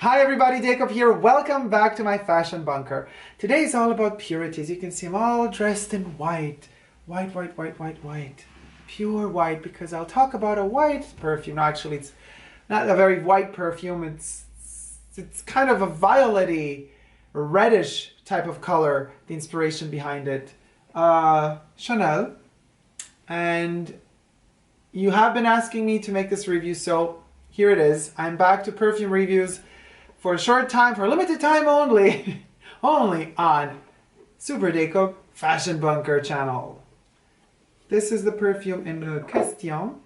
Hi everybody, Dacob here. Welcome back to my fashion bunker. Today is all about purity. As you can see, I'm all dressed in white. White, white, white, white, white. Pure white, because I'll talk about a white perfume. No, actually, it's not a very white perfume. It's kind of a violet-y, reddish type of color, the inspiration behind it. Chanel. And you have been asking me to make this review, so here it is. I'm back to perfume reviews for a short time, for a limited time only, only on superdacob Fashion Bunker channel. This is the perfume in question,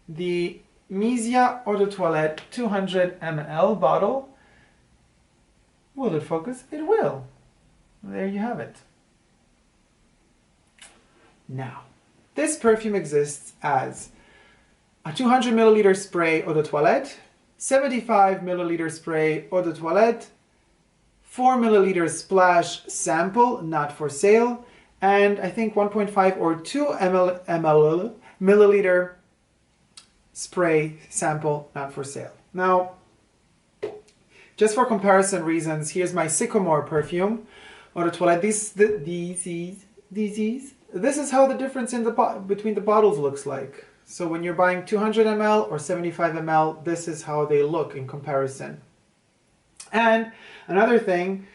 the Misia Eau de Toilette 200 ml bottle. Will it focus? It will. There you have it. Now, this perfume exists as a 200 milliliter spray Eau de Toilette, 75 milliliter spray Eau de Toilette, 4 milliliter splash sample, not for sale, and I think 1.5 or 2 milliliter spray sample, not for sale. Now, just for comparison reasons, here's my Sycamore perfume Eau de Toilette. This is how the difference in between the bottles looks like. So when you're buying 200 ml or 75 ml, this is how they look in comparison. And another thing,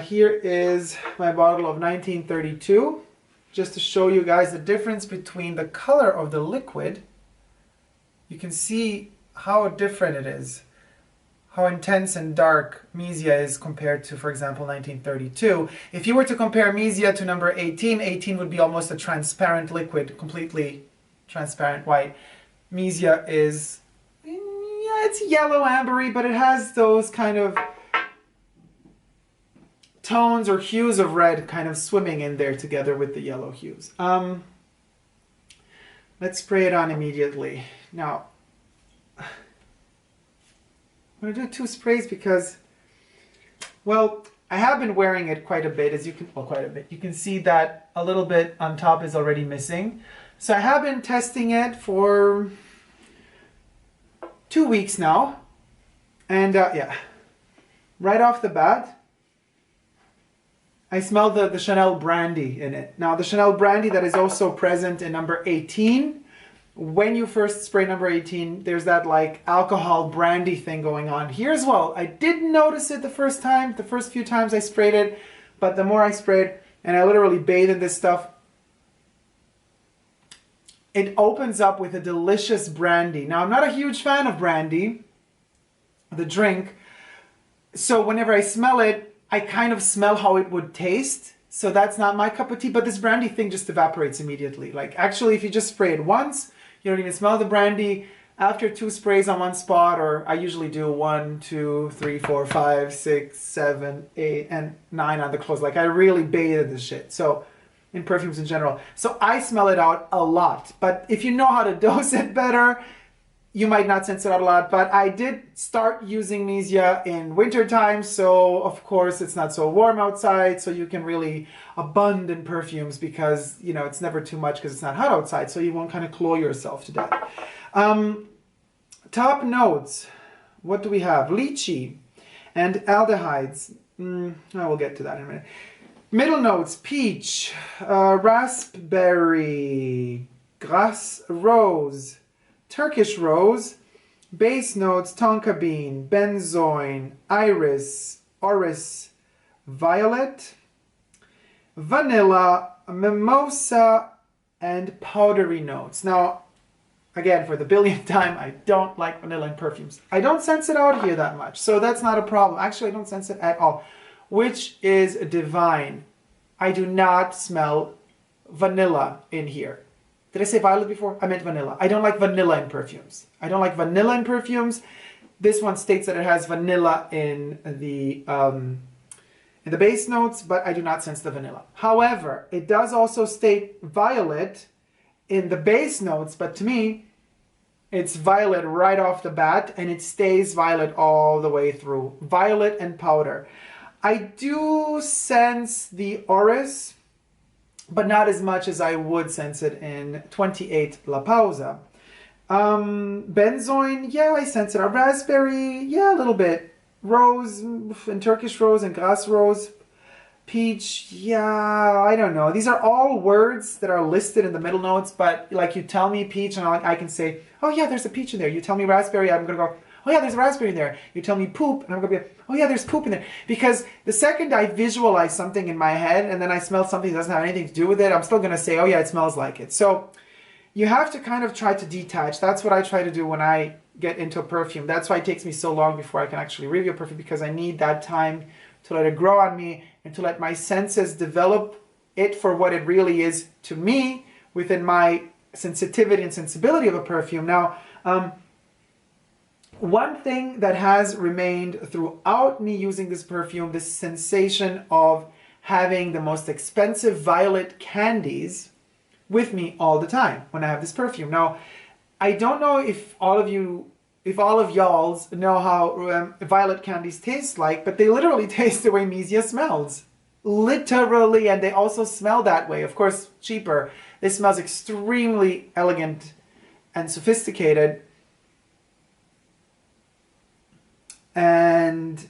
here is my bottle of 1932, just to show you guys the difference between the color of the liquid. You can see how different it is, how intense and dark Misia is compared to, for example, 1932. If you were to compare Misia to number 18, 18 would be almost a transparent liquid, completely transparent white. Misia is, yeah, it's yellow ambery, but it has those kind of tones or hues of red kind of swimming in there together with the yellow hues. Let's spray it on immediately. Now, I'm going to do 2 sprays because, well, I have been wearing it quite a bit, as you can, well, quite a bit. You can see that a little bit on top is already missing. So I have been testing it for 2 weeks now. And yeah, right off the bat, I smell the Chanel brandy in it. Now the Chanel brandy that is also present in number 18. When you first spray number 18, there's that like alcohol brandy thing going on here as well. I didn't notice it the first few times I sprayed it, but the more I sprayed, and I literally bathe in this stuff, it opens up with a delicious brandy. Now, I'm not a huge fan of brandy, the drink, so whenever I smell it, I kind of smell how it would taste. So that's not my cup of tea, but this brandy thing just evaporates immediately. Like, actually, if you just spray it once, you don't even smell the brandy. After 2 sprays on one spot, or I usually do 1, 2, 3, 4, 5, 6, 7, 8, and 9 on the clothes. Like, I really bathe in this shit. So, in perfumes in general. So I smell it out a lot. But if you know how to dose it better, you might not sense it out a lot. But I did start using Misia in winter time, so of course it's not so warm outside, so you can really abund in perfumes because, you know, it's never too much because it's not hot outside, so you won't kind of cloy yourself to death. Top notes. What do we have? Lychee and aldehydes. I will get to that in a minute. Middle notes, peach, raspberry, grass rose, Turkish rose. Base notes, tonka bean, benzoin, iris, orris, violet, vanilla, mimosa, and powdery notes. Now, again, for the billionth time, I don't like vanilla in perfumes. I don't sense it out here that much, so that's not a problem. Actually, I don't sense it at all, which is divine. I do not smell vanilla in here. Did I say violet before? I meant vanilla. I don't like vanilla in perfumes. I don't like vanilla in perfumes. This one states that it has vanilla in the base notes, but I do not sense the vanilla. However, it does also state violet in the base notes, but to me, it's violet right off the bat, and it stays violet all the way through. Violet and powder. I do sense the orris, but not as much as I would sense it in 28 La Pausa. Benzoin, yeah, I sense it. A raspberry, yeah, a little bit. rose and Turkish rose and grass rose. Peach, yeah, I don't know. These are all words that are listed in the middle notes, but like you tell me peach and I can say, oh yeah, there's a peach in there. You tell me raspberry, I'm going to go, oh yeah, there's a raspberry in there. You tell me poop, and I'm going to be, oh yeah, there's poop in there. Because the second I visualize something in my head and then I smell something that doesn't have anything to do with it, I'm still going to say, oh yeah, it smells like it. So you have to kind of try to detach. That's what I try to do when I get into a perfume. That's why it takes me so long before I can actually review a perfume, because I need that time to let it grow on me and to let my senses develop it for what it really is to me within my sensitivity and sensibility of a perfume. Now, one thing that has remained throughout me using this perfume, this sensation of having the most expensive violet candies with me all the time when I have this perfume. Now, I don't know if all of y'all know how violet candies taste like, but they literally taste the way Misia smells. Literally, and they also smell that way. Of course, cheaper. This smells extremely elegant and sophisticated. And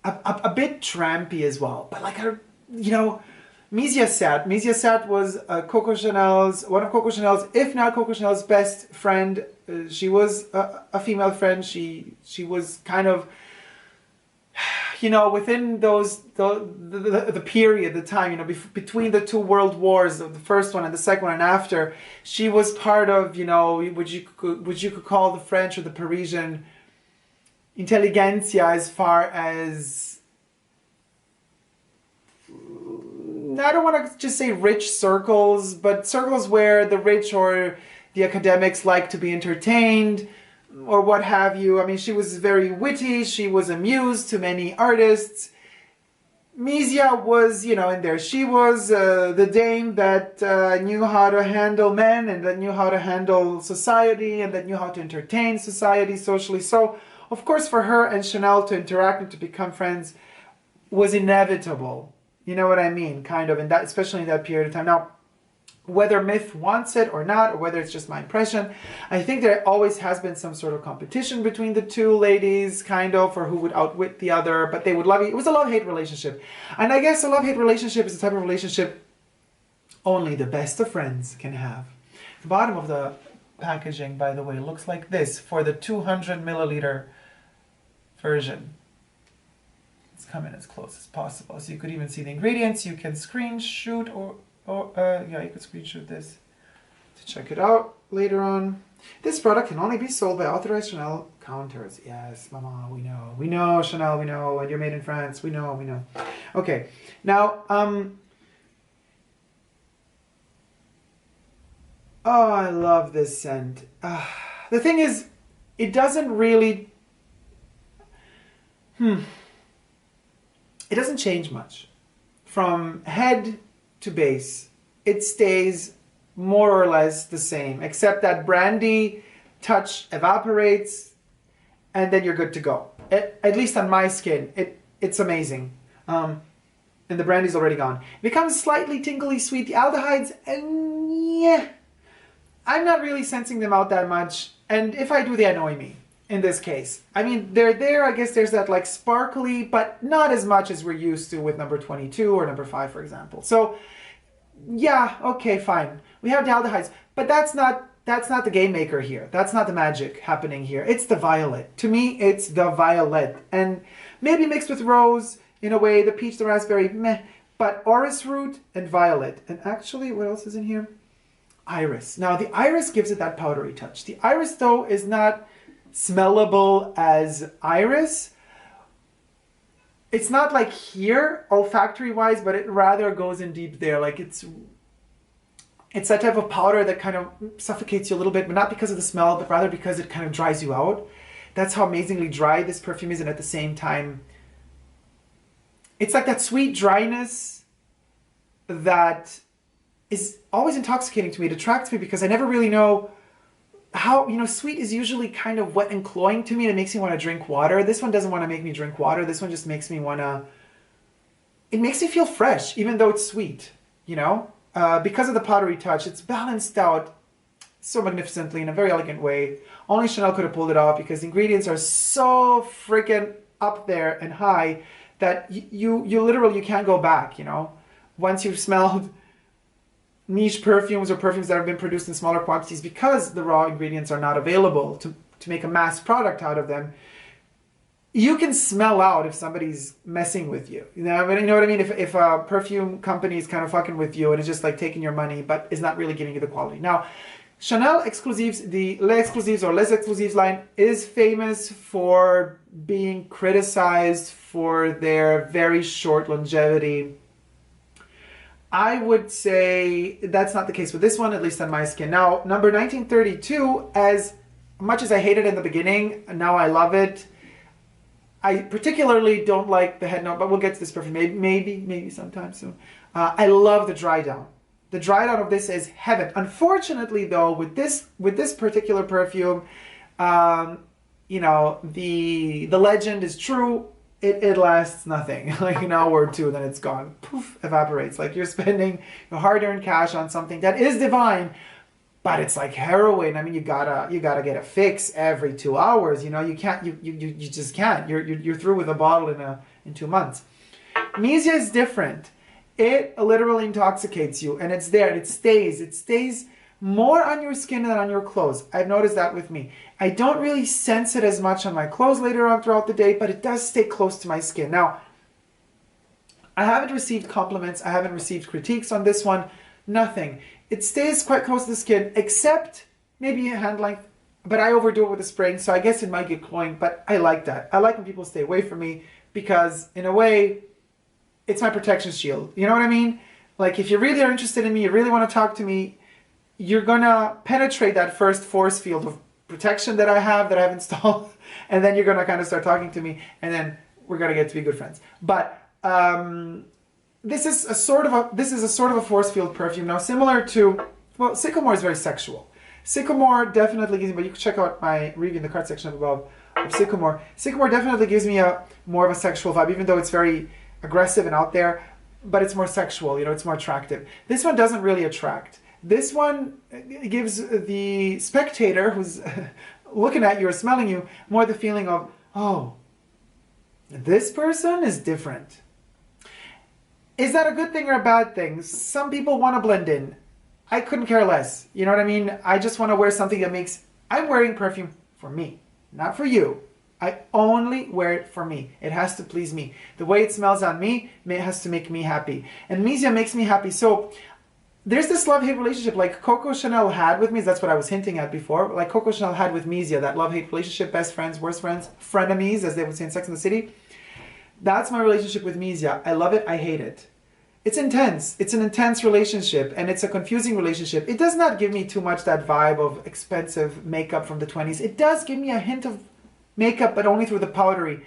a bit trampy as well. But like, Misia Sat was Coco Chanel's, one of Coco Chanel's, if not Coco Chanel's best friend. She was a female friend. She was kind of, within the period, the time, between the two world wars, the first one and the second one and after, she was part of, what you could call the French or the Parisian intelligentsia, as far as, I don't want to just say rich circles, but circles where the rich or the academics like to be entertained or what have you. I mean, she was very witty. She was a muse to many artists. Misia was, in there. She was the dame that knew how to handle men and that knew how to handle society and that knew how to entertain society socially. So, of course, for her and Chanel to interact and to become friends was inevitable. You know what I mean? Kind of, especially in that period of time. Now, whether myth wants it or not, or whether it's just my impression, I think there always has been some sort of competition between the two ladies, kind of, or who would outwit the other, but they would love it. It was a love-hate relationship. And I guess a love-hate relationship is the type of relationship only the best of friends can have. The bottom of the packaging, by the way, looks like this for the 200 milliliter version. Let's come in as close as possible. So you could even see the ingredients. You can screenshot you could screenshot this to check it out later on. This product can only be sold by authorized Chanel counters. Yes, Mama, we know. We know, Chanel, we know. And you're made in France. We know, we know. Okay, now, oh, I love this scent. The thing is, it doesn't really, it doesn't change much. From head to base, it stays more or less the same, except that brandy touch evaporates and then you're good to go. At least on my skin, it's amazing. And the brandy's already gone. It becomes slightly tingly sweet. The aldehydes, and yeah, I'm not really sensing them out that much. And if I do, they annoy me in this case. I mean, they're there. I guess there's that like sparkly, but not as much as we're used to with number 22 or number 5, for example. So yeah, okay, fine. We have the aldehydes, but that's not the game maker here. That's not the magic happening here. It's the violet. To me, it's the violet. And maybe mixed with rose in a way, the peach, the raspberry, meh. But orris root and violet. And actually, what else is in here? Iris. Now, the iris gives it that powdery touch. The iris, though, is not smellable as iris. It's not like here, olfactory-wise, but it rather goes in deep there. Like it's that type of powder that kind of suffocates you a little bit, but not because of the smell, but rather because it kind of dries you out. That's how amazingly dry this perfume is, and at the same time, it's like that sweet dryness that is always intoxicating to me. It attracts me because I never really know how, sweet is usually kind of wet and cloying to me, and it makes me want to drink water. This one doesn't want to make me drink water. This one just makes me want to, it makes me feel fresh, even though it's sweet, because of the powdery touch. It's balanced out. so magnificently in a very elegant way. Only Chanel could have pulled it off because the ingredients are so freaking up there and high that you literally, you can't go back, you know. Once you've smelled niche perfumes or perfumes that have been produced in smaller quantities because the raw ingredients are not available to make a mass product out of them, you can smell out if somebody's messing with you. You know what I mean? If a perfume company is kind of fucking with you and it's just like taking your money, but is not really giving you the quality. Now, Chanel Exclusifs, the Les Exclusifs or Les Exclusifs line is famous for being criticized for their very short longevity. I would say that's not the case with this one, at least on my skin. Now, number 1932, as much as I hated it in the beginning, now I love it. I particularly don't like the head note, but we'll get to this perfume maybe sometime soon. I love the dry down. The dry down of this is heaven. Unfortunately, though, with this particular perfume, you know, the legend is true. It lasts nothing, like an hour or two, then it's gone. Poof, evaporates. Like you're spending your hard-earned cash on something that is divine, but it's like heroin. I mean, you gotta get a fix every 2 hours. You know, you can't. You just can't. You're through with a bottle in 2 months. Misia is different. It literally intoxicates you, and it's there, and it stays. It stays more on your skin than on your clothes. I've noticed that with me. I don't really sense it as much on my clothes later on throughout the day, but it does stay close to my skin. Now, I haven't received compliments. I haven't received critiques on this one. Nothing. It stays quite close to the skin, except maybe a hand length, but I overdo it with the spraying, so I guess it might get cloying, but I like that. I like when people stay away from me because, in a way, it's my protection shield. You know what I mean? Like, if you really are interested in me, you really want to talk to me, you're gonna penetrate that first force field of protection that I've installed, and then you're gonna kind of start talking to me, and then we're gonna get to be good friends. But this is a sort of a force field perfume. Now, similar to, well, Sycamore is very sexual. Sycamore definitely gives me, but you can check out my review in the card section above of Sycamore. Sycamore definitely gives me more of a sexual vibe, even though it's very aggressive and out there, but it's more sexual, you know, it's more attractive. This one doesn't really attract. This one gives the spectator who's looking at you or smelling you more the feeling of, oh, this person is different. Is that a good thing or a bad thing? Some people want to blend in. I couldn't care less. You know what I mean? I just want to wear something that makes... I'm wearing perfume for me, not for you. I only wear it for me. It has to please me. The way it smells on me, it has to make me happy. And Misia makes me happy. So there's this love-hate relationship like Coco Chanel had with me. That's what I was hinting at before. Like Coco Chanel had with Misia, that love-hate relationship, best friends, worst friends, frenemies, as they would say in Sex and the City. That's my relationship with Misia. I love it. I hate it. It's intense. It's an intense relationship, and it's a confusing relationship. It does not give me too much that vibe of expensive makeup from the 20s. It does give me a hint of makeup, but only through the powdery.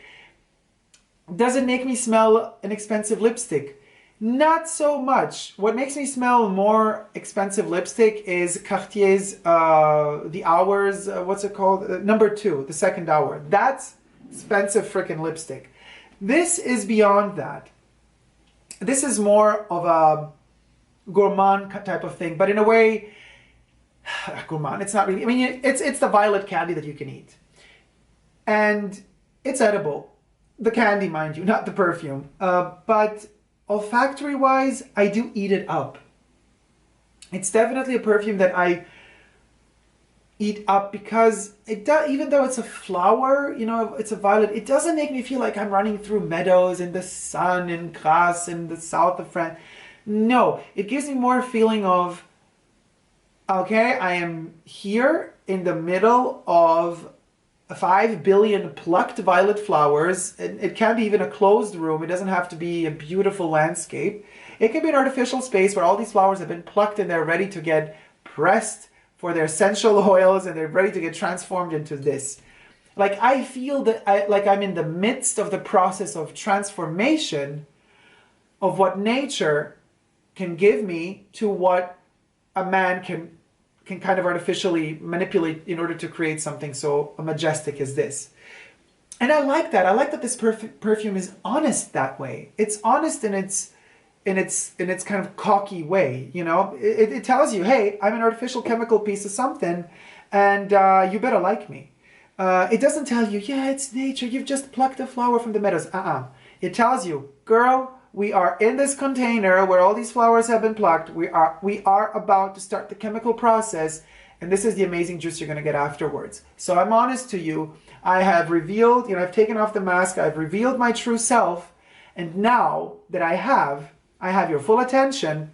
Does it make me smell an expensive lipstick? Not so much. What makes me smell more expensive lipstick is Cartier's The Hours, what's it called? Number 2, the second hour. That's expensive freaking lipstick. This is beyond that. This is more of a gourmand type of thing, but in a way, gourmand, it's not really, I mean, it's the violet candy that you can eat. And it's edible. The candy, mind you, not the perfume. But olfactory-wise, I do eat it up. It's definitely a perfume that I eat up because it does, even though it's a flower, you know, it's a violet, it doesn't make me feel like I'm running through meadows in the sun and grass in the south of France. No, it gives me more a feeling of, okay, I am here in the middle of 5 billion plucked violet flowers. It can be even a closed room. It doesn't have to be a beautiful landscape. It can be an artificial space where all these flowers have been plucked and they're ready to get pressed for their essential oils and they're ready to get transformed into this. Like, I feel that I'm in the midst of the process of transformation of what nature can give me to what a man can kind of artificially manipulate in order to create something so majestic as this. And I like that. I like that this perfume is honest that way. It's honest in its in its kind of cocky way, you know. It tells you, hey, I'm an artificial chemical piece of something, and you better like me. It doesn't tell you, yeah, it's nature, you've just plucked a flower from the meadows. It tells you, girl, we are in this container where all these flowers have been plucked. We are about to start the chemical process, and this is the amazing juice you're going to get afterwards. So I'm honest to you. I have revealed, you know, I've taken off the mask. I've revealed my true self. And now that I have your full attention,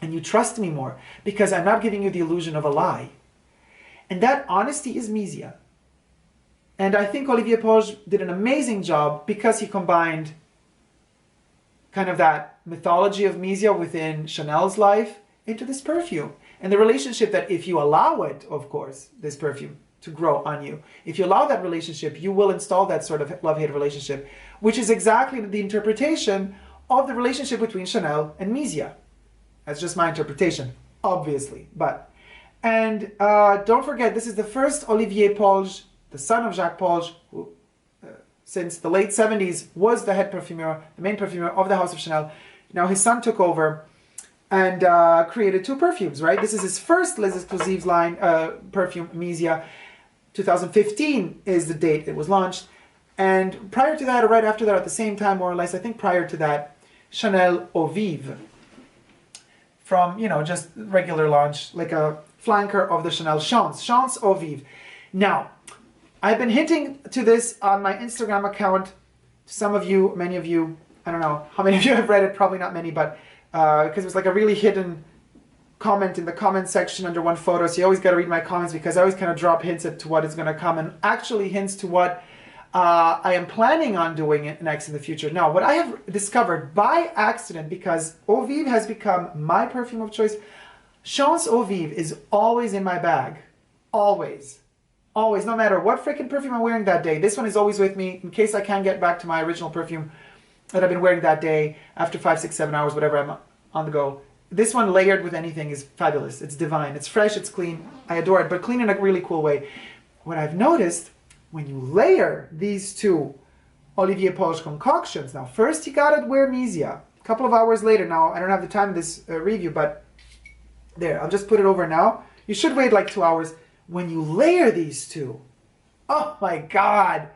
and you trust me more because I'm not giving you the illusion of a lie. And that honesty is Misia. And I think Olivier Polge did an amazing job because he combined kind of that mythology of Misia within Chanel's life into this perfume. And the relationship that, if you allow it, of course, this perfume to grow on you, if you allow that relationship, you will install that sort of love-hate relationship, which is exactly the interpretation of the relationship between Chanel and Misia. That's just my interpretation, obviously. And don't forget, this is the first Olivier Polge, the son of Jacques Polge, who since the late 70s was the head perfumer, the main perfumer of the House of Chanel. Now his son took over and created 2 perfumes, right? This is his first Les Exclusifs line perfume, Misia. 2015 is the date it was launched. And prior to that, or right after that, at the same time, more or less, I think prior to that, Chanel Eau Vive. From, you know, just regular launch, like a flanker of the Chanel Chance Eau Vive. Now, I've been hinting to this on my Instagram account. Some of you, many of you, I don't know how many of you have read it, probably not many, but because it was like a really hidden comment in the comment section under one photo, so you always got to read my comments because I always kind of drop hints to what is going to come, and actually hints to what I am planning on doing next in the future. Now, what I have discovered by accident, because Eau Vive has become my perfume of choice, Chance Eau Vive is always in my bag. Always. Always, no matter what freaking perfume I'm wearing that day. This one is always with me in case I can't get back to my original perfume that I've been wearing that day after 5, 6, 7 hours, whatever I'm on the go. This one layered with anything is fabulous. It's divine. It's fresh. It's clean. I adore it, but clean in a really cool way. What I've noticed, when you layer these 2 Olivier Polge concoctions, now first you gotta wear Misia. A couple of hours later, now I don't have the time in this review, but there, I'll just put it over now. You should wait like 2 hours. When you layer these 2, oh my God.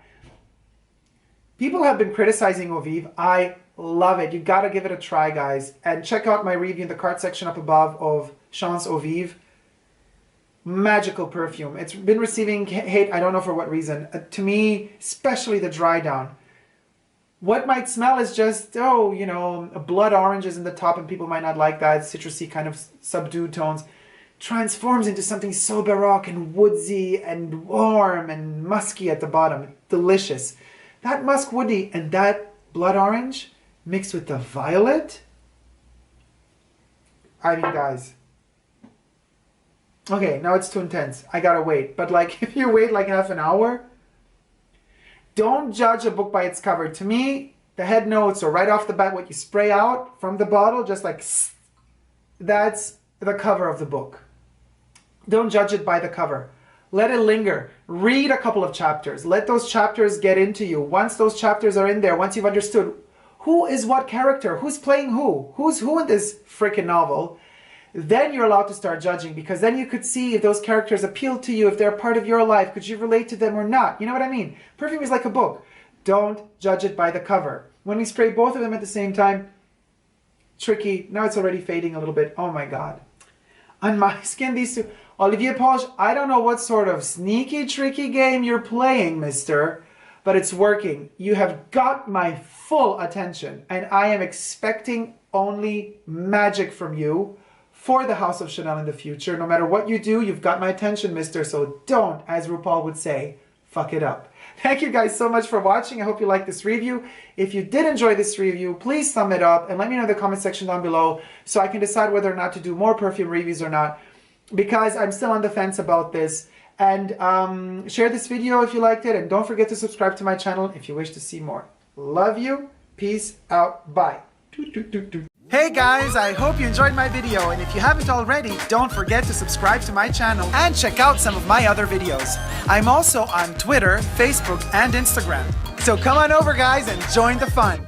People have been criticizing Eau Vive. I love it. You gotta give it a try, guys. And check out my review in the card section up above of Chance Eau Vive. Magical perfume. It's been receiving hate, I don't know for what reason. To me, especially the dry down. What might smell is just, oh, you know, blood oranges in the top, and people might not like that. Citrusy kind of subdued tones. Transforms into something so baroque and woodsy and warm and musky at the bottom. Delicious. That musk woody and that blood orange mixed with the violet. I mean, guys. Okay, now it's too intense. I gotta wait. But like, if you wait like half an hour, don't judge a book by its cover. To me, the head notes are right off the bat what you spray out from the bottle, just like, that's the cover of the book. Don't judge it by the cover. Let it linger. Read a couple of chapters. Let those chapters get into you. Once those chapters are in there, once you've understood who is what character, who's playing who's who in this freaking novel, then you're allowed to start judging, because then you could see if those characters appeal to you, if they're part of your life, could you relate to them or not? You know what I mean? Perfume is like a book. Don't judge it by the cover. When we spray both of them at the same time, tricky. Now it's already fading a little bit. Oh my God. On my skin, these 2... Olivier Polge, I don't know what sort of sneaky, tricky game you're playing, mister, but it's working. You have got my full attention, and I am expecting only magic from you for the House of Chanel in the future. No matter what you do, you've got my attention, mister, so don't, as RuPaul would say, fuck it up. Thank you guys so much for watching. I hope you liked this review. If you did enjoy this review, please thumb it up and let me know in the comment section down below so I can decide whether or not to do more perfume reviews or not, because I'm still on the fence about this. And share this video if you liked it, and don't forget to subscribe to my channel if you wish to see more. Love you. Peace out. Bye. Hey guys, I hope you enjoyed my video, and if you haven't already, don't forget to subscribe to my channel and check out some of my other videos. I'm also on Twitter, Facebook, and Instagram. So come on over, guys, and join the fun.